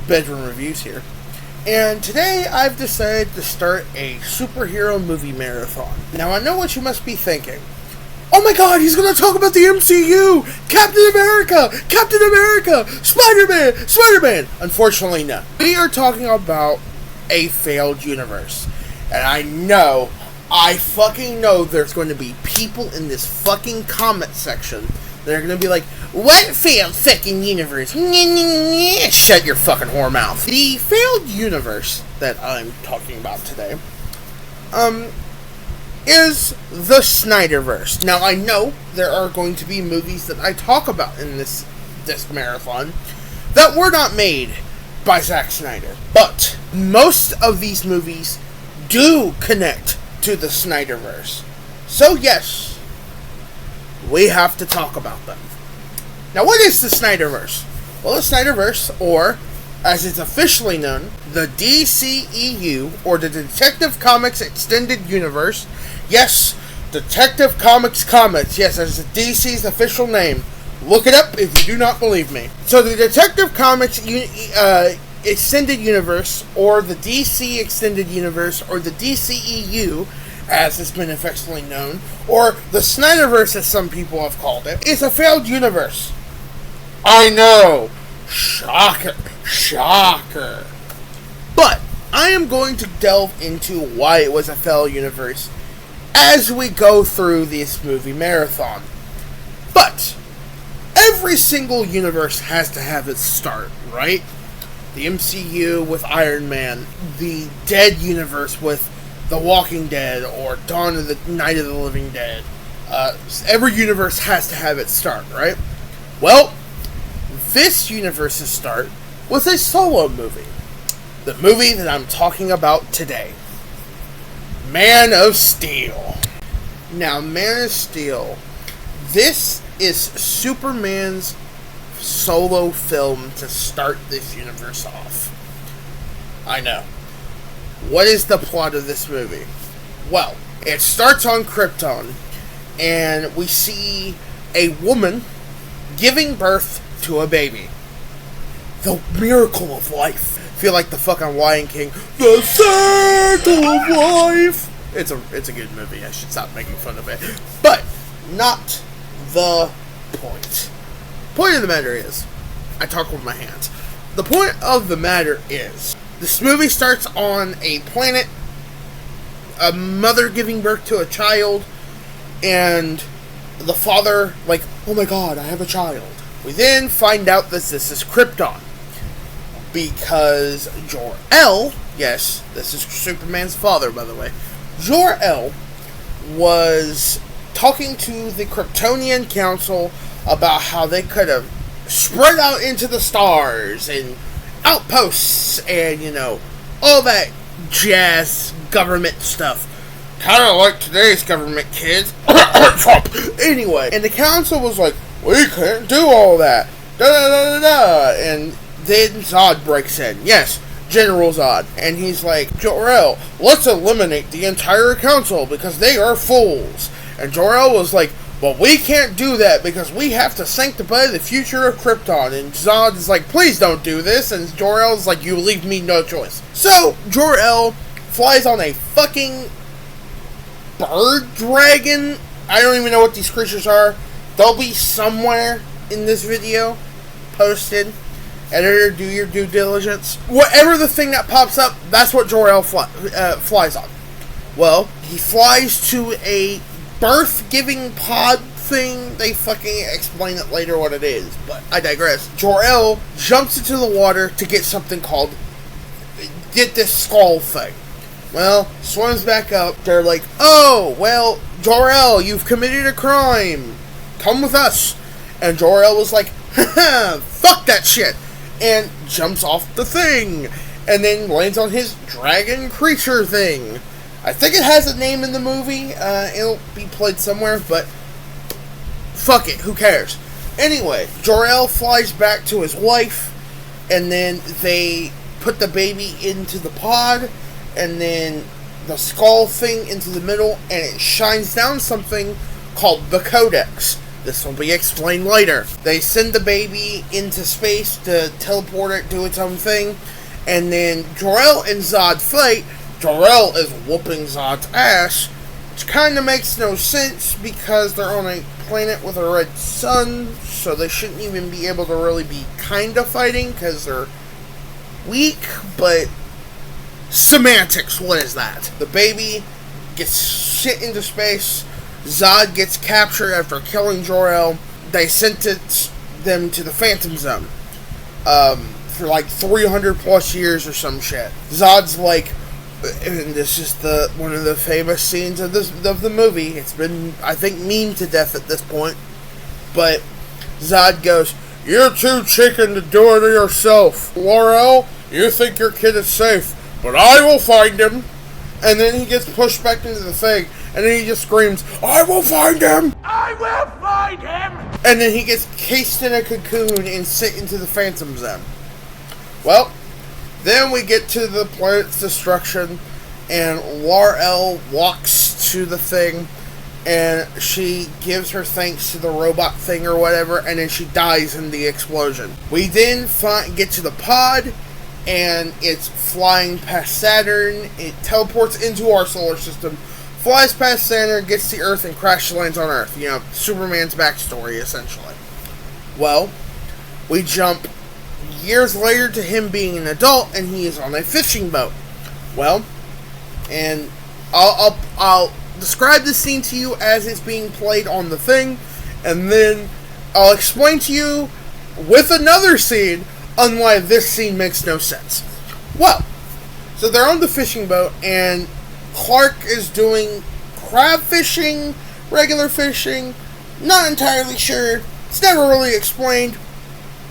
Bedroom Reviews here. And today I've decided to start a superhero movie marathon. Now I know what you must be thinking. Oh my god, he's going to talk about the MCU! Captain America! Spider-Man! Unfortunately, no. We are talking about a failed universe. And I fucking know there's going to be people in this fucking comment section that are going to be like, what failed fucking universe? Shut your fucking whore mouth. The failed universe that I'm talking about today, is the Snyderverse. Now, I know there are going to be movies that I talk about in this marathon that were not made by Zack Snyder. But most of these movies do connect to the Snyderverse. So, yes, we have to talk about them. Now, what is the Snyderverse? Well, the Snyderverse, or as it's officially known, the DCEU, or the Detective Comics Extended Universe. Yes, Detective Comics Comics. Yes, that's DC's official name. Look it up if you do not believe me. So the Detective Comics Extended Universe, or the DC Extended Universe, or the DCEU, as it's been affectionately known, or the Snyderverse as some people have called it, is a failed universe. I know. Shocker. But I am going to delve into why it was a failed universe as we go through this movie marathon. But every single universe has to have its start, right? The MCU with Iron Man, the Dead universe with The Walking Dead, or Dawn of the Night of the Living Dead. Every universe has to have its start, right? Well, this universe's start was a solo movie. The movie that I'm talking about today. Man of Steel. Now, Man of Steel, this is Superman's solo film to start this universe off. I know. What is the plot of this movie? Well, it starts on Krypton, and we see a woman giving birth to a baby. The miracle of life. Feel like the fucking Lion King. The circle of life. It's a good movie. I should stop making fun of it. But not the point. Point of the matter is, I talk with my hands. The point of the matter is, this movie starts on a planet, a mother giving birth to a child, and the father, like, oh my god, I have a child. We then find out that this is Krypton. Because Jor-El, yes, this is Superman's father, by the way, Jor-El was talking to the Kryptonian Council about how they could have spread out into the stars and outposts and, all that jazz government stuff. Kind of like today's government, kids. Trump. Anyway, and the council was like, we can't do all that. And then Zod breaks in. Yes, General Zod. And he's like, Jor-El, let's eliminate the entire council because they are fools. And Jor-El was like, well, we can't do that because we have to sanctify the future of Krypton. And Zod is like, please don't do this. And Jor-El is like, you leave me no choice. So, Jor-El flies on a fucking bird dragon. I don't even know what these creatures are. They'll be somewhere in this video posted. Editor, do your due diligence. Whatever the thing that pops up, that's what Jor-El flies on. Well, he flies to a birth-giving pod thing. They fucking explain it later what it is, but I digress. Jor-El jumps into the water to get something called, get this skull thing. Well, swims back up. They're like, oh, well, Jor-El, you've committed a crime. Come with us. And Jor-El was like, haha, fuck that shit. And jumps off the thing. And then lands on his dragon creature thing. I think it has a name in the movie. It'll be played somewhere, but fuck it, who cares? Anyway, Jor-El flies back to his wife, and then they put the baby into the pod, and then the skull thing into the middle, and it shines down something called the Codex. This will be explained later. They send the baby into space to teleport it, do its own thing, and then Jor-El and Zod fight. Jor-El is whooping Zod's ass, which kind of makes no sense because they're on a planet with a red sun, so they shouldn't even be able to really be kind of fighting because they're weak, but semantics, what is that? The baby gets shit into space. Zod gets captured after killing Jor-El. They sentence them to the Phantom Zone for like 300 plus years or some shit. Zod's like, and this is one of the famous scenes of the movie. It's been, I think, memed to death at this point. But Zod goes, "You're too chicken to do it yourself. Jor-El, you think your kid is safe, but I will find him." And then he gets pushed back into the thing, and then he just screams, "I will find him! I will find him!" And then he gets cased in a cocoon and sent into the Phantom Zone. Well, then we get to the planet's destruction, and Jor-El walks to the thing, and she gives her thanks to the robot thing or whatever, and then she dies in the explosion. We then get to the pod, and it's flying past Saturn. It teleports into our solar system, flies past Saturn, gets to Earth, and crash lands on Earth. You know, Superman's backstory, essentially. Well, we jump years later to him being an adult, and he is on a fishing boat. Well, and I'll describe this scene to you as it's being played on the thing, and then I'll explain to you with another scene on why this scene makes no sense. Well, so they're on the fishing boat, and Clark is doing crab fishing, regular fishing, not entirely sure. It's never really explained,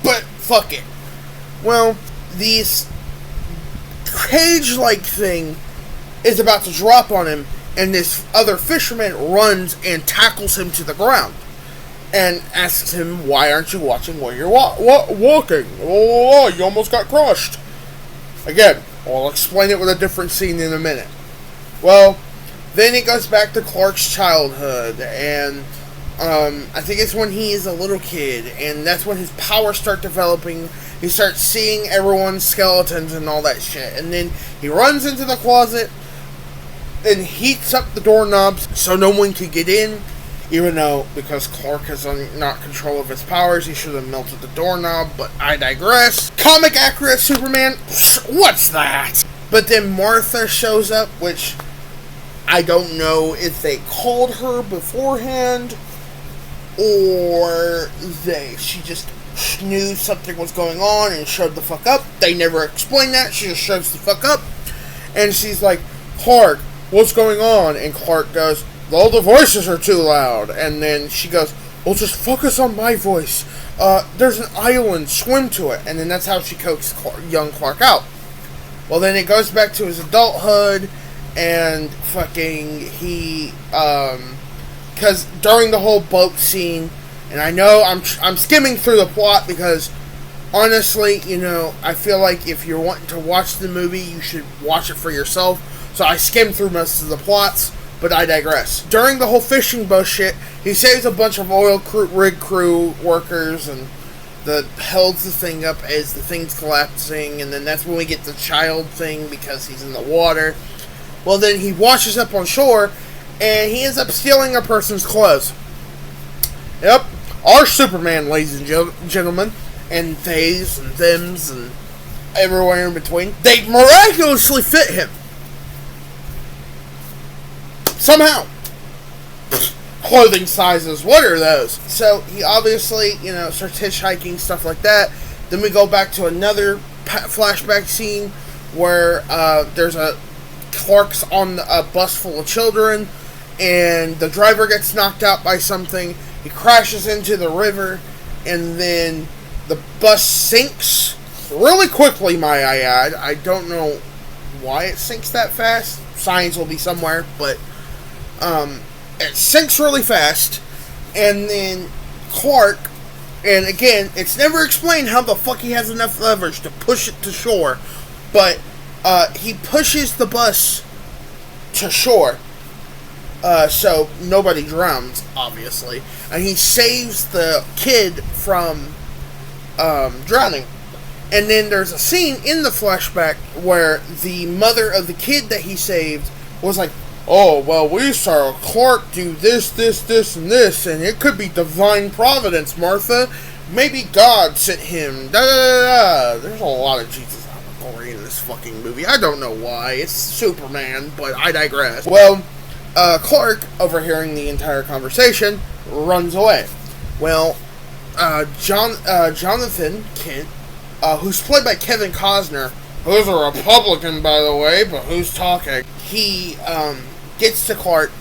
but fuck it. Well, this cage-like thing is about to drop on him, and this other fisherman runs and tackles him to the ground and asks him, "Why aren't you watching where you're walking? Oh, you almost got crushed." Again, I'll explain it with a different scene in a minute. Well, then it goes back to Clark's childhood, and I think it's when he is a little kid, and that's when his powers start developing. He starts seeing everyone's skeletons and all that shit, and then he runs into the closet and heats up the doorknobs so no one can get in, even though, because Clark has not control of his powers, he should have melted the doorknob, but I digress. Comic accurate Superman? What's that? But then Martha shows up, which I don't know if they called her beforehand, or she just knew something was going on and showed the fuck up. They never explained that. She just shows the fuck up, and she's like, "Clark, what's going on?" And Clark goes, "All the voices are too loud." And then she goes, "Well, just focus on my voice. There's an island, swim to it." And then that's how she coaxes young Clark out. Well, then it goes back to his adulthood, and fucking because during the whole boat scene, and I know I'm skimming through the plot because honestly, you know, I feel like if you're wanting to watch the movie, you should watch it for yourself. So I skimmed through most of the plots, but I digress. During the whole fishing boat shit, he saves a bunch of rig crew workers and holds the thing up as the thing's collapsing, and then that's when we get the child thing because he's in the water. Well, then he washes up on shore, and he ends up stealing a person's clothes. Yep, our Superman, ladies and gentlemen, and theys and thems and everywhere in between. They miraculously fit him. Somehow. Clothing sizes, what are those? So he obviously, you know, starts hitchhiking, stuff like that. Then we go back to another flashback scene where there's Clark's on a bus full of children, and the driver gets knocked out by something. He crashes into the river, and then the bus sinks really quickly, might I add. I don't know why it sinks that fast. Science will be somewhere, but it sinks really fast, and then Clark, and again, it's never explained how the fuck he has enough leverage to push it to shore, but he pushes the bus to shore, so nobody drowns, obviously. And he saves the kid from drowning. And then there's a scene in the flashback where the mother of the kid that he saved was like, oh, well, we saw Clark do this, and this, and it could be divine providence, Martha. Maybe God sent him. Da, da, da, da. There's a lot of Jesus allegory in this fucking movie. I don't know why. It's Superman, but I digress. Well, Clark, overhearing the entire conversation, runs away. Well, Jonathan Kent, who's played by Kevin Costner, who's a Republican, by the way, but who's talking? He gets to Clark,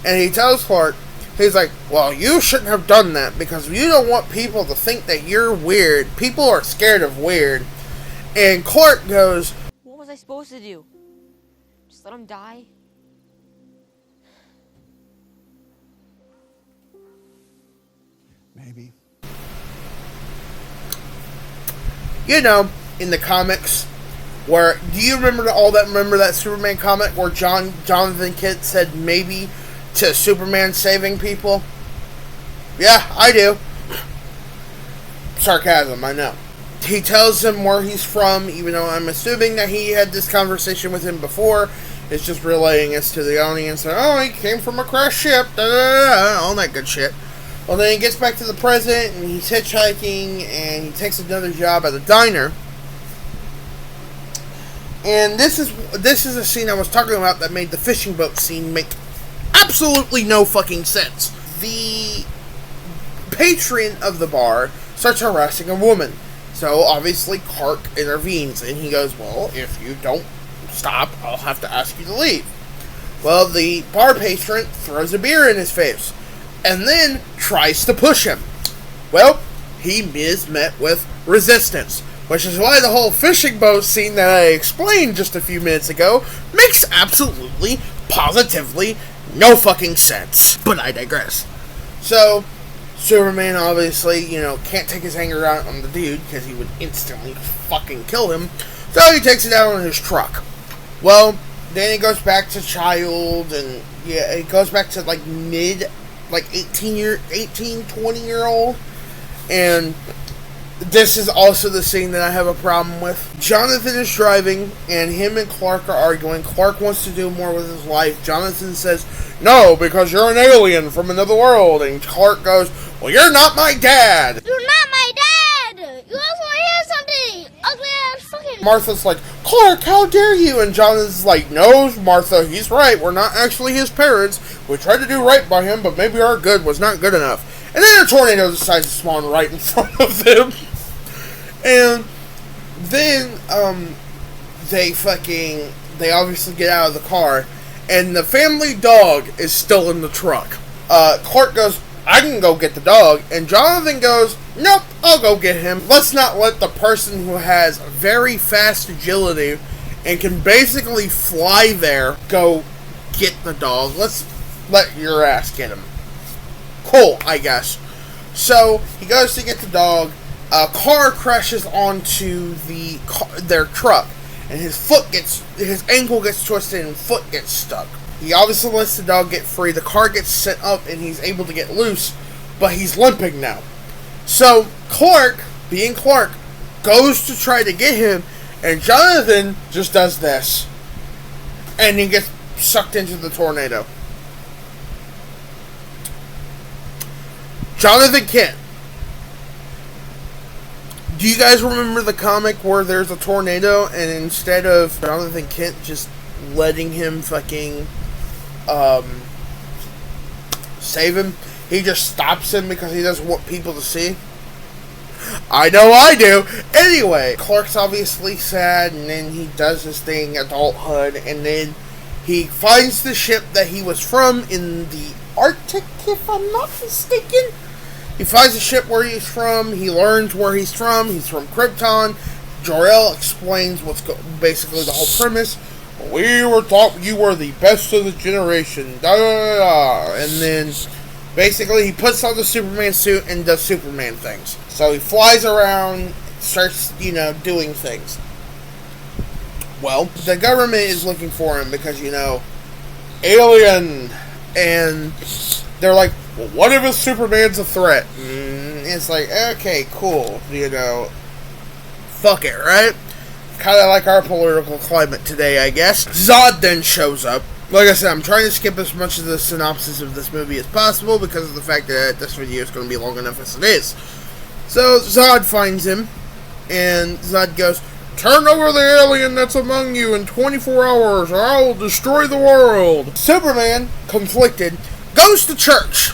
and he tells Clark, he's like, well, you shouldn't have done that, because you don't want people to think that you're weird. People are scared of weird. And Clark goes, what was I supposed to do? Just let him die? Maybe. You know, in the comics, where, do you remember that Superman comic where Jonathan Kent said maybe to Superman saving people? Yeah, I do. Sarcasm, I know. He tells him where he's from, even though I'm assuming that he had this conversation with him before. It's just relaying this to the audience. Oh, he came from a crashed ship, da, da, da, da, all that good shit. Well, then he gets back to the present, and he's hitchhiking, and he takes another job at a diner. And this is a scene I was talking about that made the fishing boat scene make absolutely no fucking sense. The patron of the bar starts harassing a woman. So, obviously, Clark intervenes, and he goes, well, if you don't stop, I'll have to ask you to leave. Well, the bar patron throws a beer in his face, and then tries to push him. Well, he is met with resistance, which is why the whole fishing boat scene that I explained just a few minutes ago makes absolutely, positively no fucking sense. But I digress. So, Superman obviously, can't take his anger out on the dude because he would instantly fucking kill him. So he takes it out on his truck. Well, then he goes back to child, and yeah, it goes back to 18, 20-year-old. And this is also the scene that I have a problem with. Jonathan is driving, and him and Clark are arguing. Clark wants to do more with his life. Jonathan says, no, because you're an alien from another world. And Clark goes, well, you're not my dad. You're not my dad. You also want to hear something. Ugly ass fucking... Martha's like, Clark, how dare you? And Jonathan's like, no, Martha, he's right. We're not actually his parents. We tried to do right by him, but maybe our good was not good enough. And then a tornado decides to spawn right in front of them. And then, they obviously get out of the car, and the family dog is still in the truck. Clark goes, I can go get the dog, and Jonathan goes, nope, I'll go get him. Let's not let the person who has very fast agility and can basically fly there go get the dog. Let's let your ass get him. Cool, I guess. So, he goes to get the dog. A car crashes onto their truck, and his ankle gets twisted and foot gets stuck. He obviously lets the dog get free. The car gets sent up, and he's able to get loose, but he's limping now. So Clark, being Clark, goes to try to get him, and Jonathan just does this, and he gets sucked into the tornado. Jonathan Kent. Do you guys remember the comic where there's a tornado, and instead of Jonathan Kent just letting him fucking save him, he just stops him because he doesn't want people to see? I know I do. Anyway, Clark's obviously sad, and then he does his thing, adulthood, and then he finds the ship that he was from in the Arctic, if I'm not mistaken. He finds the ship where he's from. He learns where he's from. He's from Krypton. Jor-El explains what's basically the whole premise. We were taught you were the best of the generation. Da, da, da, da. And then basically he puts on the Superman suit and does Superman things. So he flies around, starts, doing things. Well, the government is looking for him because, alien. And they're like, well, what if Superman's a threat? It's like, okay, cool, fuck it, right? Kind of like our political climate today, I guess. Zod then shows up. Like I said, I'm trying to skip as much of the synopsis of this movie as possible because of the fact that this video is going to be long enough as it is. So Zod finds him, and Zod goes, turn over the alien that's among you in 24 hours or I will destroy the world. Superman, conflicted, goes to church.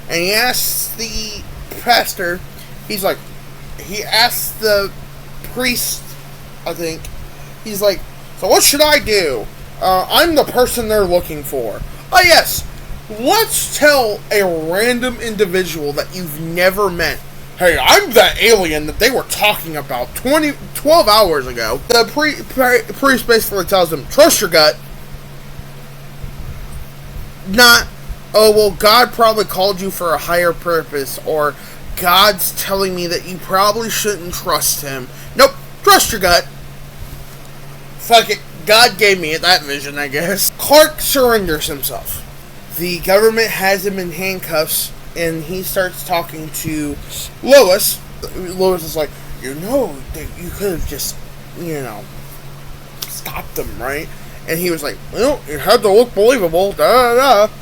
And he asks the pastor, he asks the priest, I think, he's like, so what should I do? I'm the person they're looking for. Oh yes, let's tell a random individual that you've never met, hey, I'm that alien that they were talking about 12 hours ago. The priest basically tells him, trust your gut. Not, oh, well, God probably called you for a higher purpose, or God's telling me that you probably shouldn't trust him. Nope, trust your gut. Fuck it, God gave me that vision, I guess. Clark surrenders himself. The government has him in handcuffs, and he starts talking to Lois. Lois is like, you could have just, stopped them, right? And he was like, well, it had to look believable, da-da-da.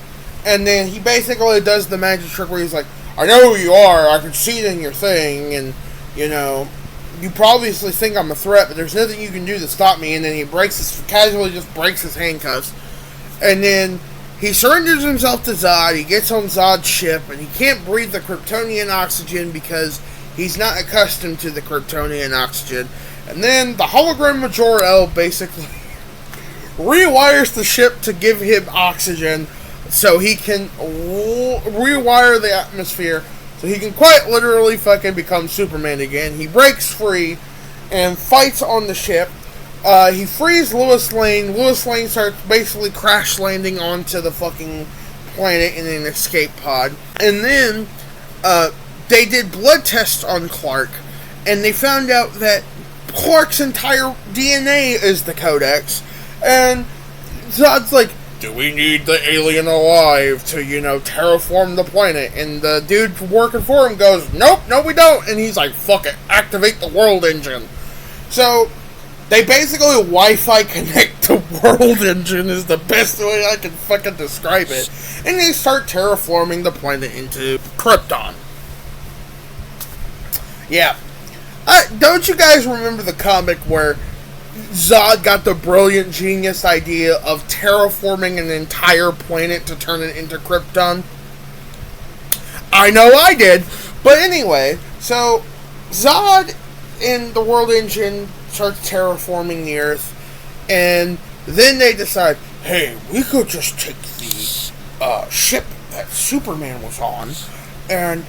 And then he basically does the magic trick where he's like, I know who you are, I can see it in your thing, and, you probably think I'm a threat, but there's nothing you can do to stop me. And then he casually just breaks his handcuffs. And then he surrenders himself to Zod. He gets on Zod's ship, and he can't breathe the Kryptonian oxygen because he's not accustomed to the Kryptonian oxygen. And then the hologram of Jor-El basically rewires the ship to give him oxygen so he can rewire the atmosphere so he can quite literally fucking become Superman again. He breaks free and fights on the ship. He frees Lois Lane. Lois Lane starts basically crash landing onto the fucking planet in an escape pod. And then they did blood tests on Clark, and they found out that Clark's entire DNA is the Codex. And Zod's like, do we need the alien alive to, terraform the planet? And the dude working for him goes, nope, no we don't. And he's like, fuck it, activate the world engine. So they basically Wi-Fi connect the world engine is the best way I can fucking describe it. And they start terraforming the planet into Krypton. Yeah. Don't you guys remember the comic where Zod got the brilliant genius idea of terraforming an entire planet to turn it into Krypton? I know I did. But anyway, so Zod in the world engine starts terraforming the Earth, and then they decide, hey, we could just take the ship that Superman was on and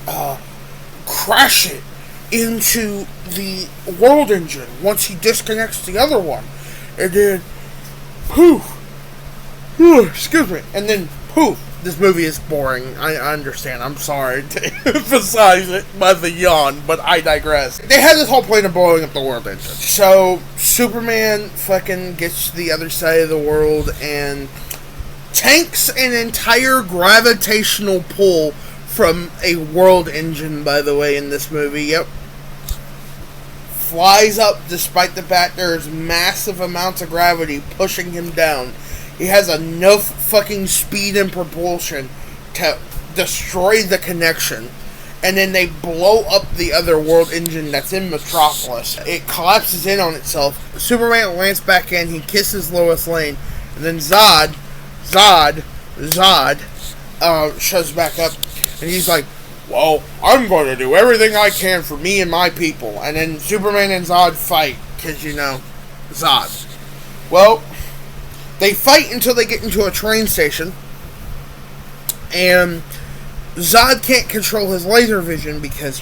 crash it into the world engine once he disconnects the other one. And then poof, excuse me, and then poof. This movie is boring. I understand. I'm sorry to emphasize it by the yawn, but I digress. They had this whole plan of blowing up the world engine. So Superman fucking gets to the other side of the world and tanks an entire gravitational pull from a world engine, by the way, in this movie. Yep. Flies up despite the fact there's massive amounts of gravity pushing him down. He has enough fucking speed and propulsion to destroy the connection. And then they blow up the other world engine that's in Metropolis. It collapses in on itself. Superman lands back in. He kisses Lois Lane. And then Zod shows back up. And he's like, well, I'm going to do everything I can for me and my people. And then Superman and Zod fight. Because, Zod. Well, they fight until they get into a train station. And Zod can't control his laser vision because,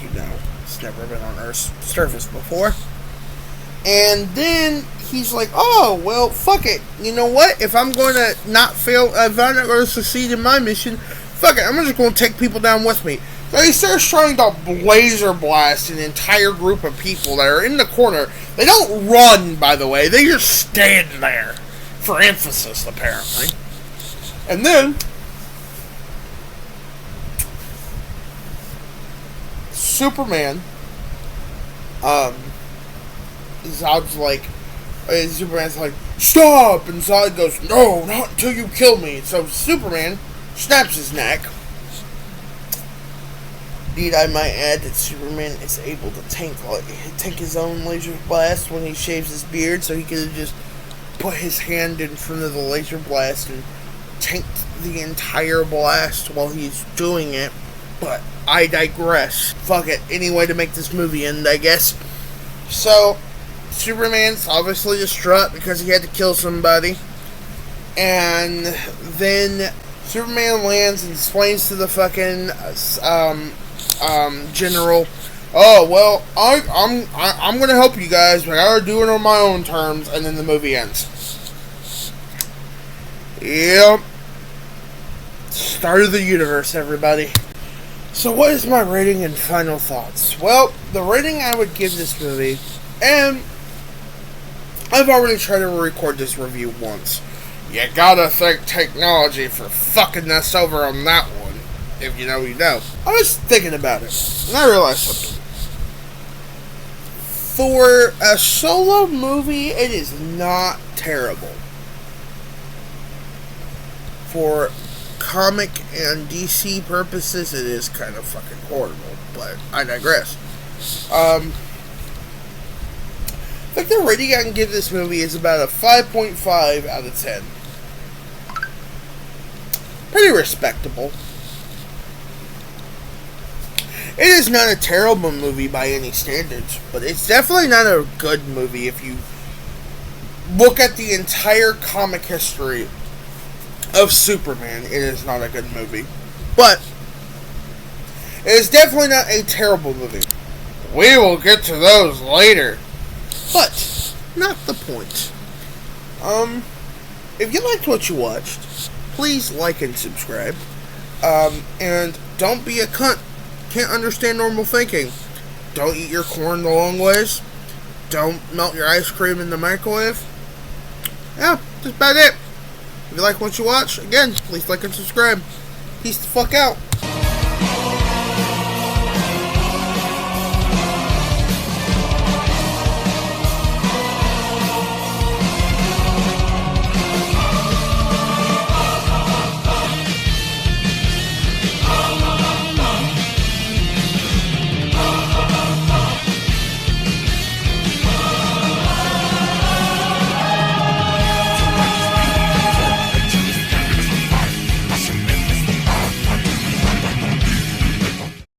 it's never been on Earth's surface before. And then he's like, oh, well, fuck it. You know what? If I'm going to not fail, if I'm not going to succeed in my mission, fuck it. I'm just going to take people down with me. So he starts trying to laser blast an entire group of people that are in the corner. They don't run, by the way. They just stand there. for emphasis, apparently. And then Superman, Zod's like, Superman's like, stop! And Zod goes, no, not until you kill me. So Superman snaps his neck. Indeed, I might add that Superman is able to tank his own laser blast when he shaves his beard, so he could have just put his hand in front of the laser blast and tanked the entire blast while he's doing it. But I digress. Fuck it. Any way to make this movie end, I guess. So, Superman's obviously distraught because he had to kill somebody. And then Superman lands and explains to the fucking general, oh, well, I'm gonna help you guys, but I gotta do it on my own terms. And then the movie ends. Yep. Start of the universe, everybody. So what is my rating and final thoughts? Well, the rating I would give this movie, and I've already tried to record this review once. You gotta thank technology for fucking us over on that one. If you know, you know. I was thinking about it, and I realized something. For a solo movie, it is not terrible. For comic and DC purposes, it is kind of fucking horrible, but I digress. I think the rating I can give this movie is about a 5.5 out of 10. Pretty respectable. It is not a terrible movie by any standards, but it's definitely not a good movie if you look at the entire comic history of Superman. It is not a good movie, but it is definitely not a terrible movie. We will get to those later, but not the point. If you liked what you watched, please like and subscribe, and don't be a cunt. Can't understand normal thinking. Don't eat your corn the long ways. Don't melt your ice cream in the microwave. Yeah, that's about it. If you like what you watch, again, please like and subscribe. Peace the fuck out.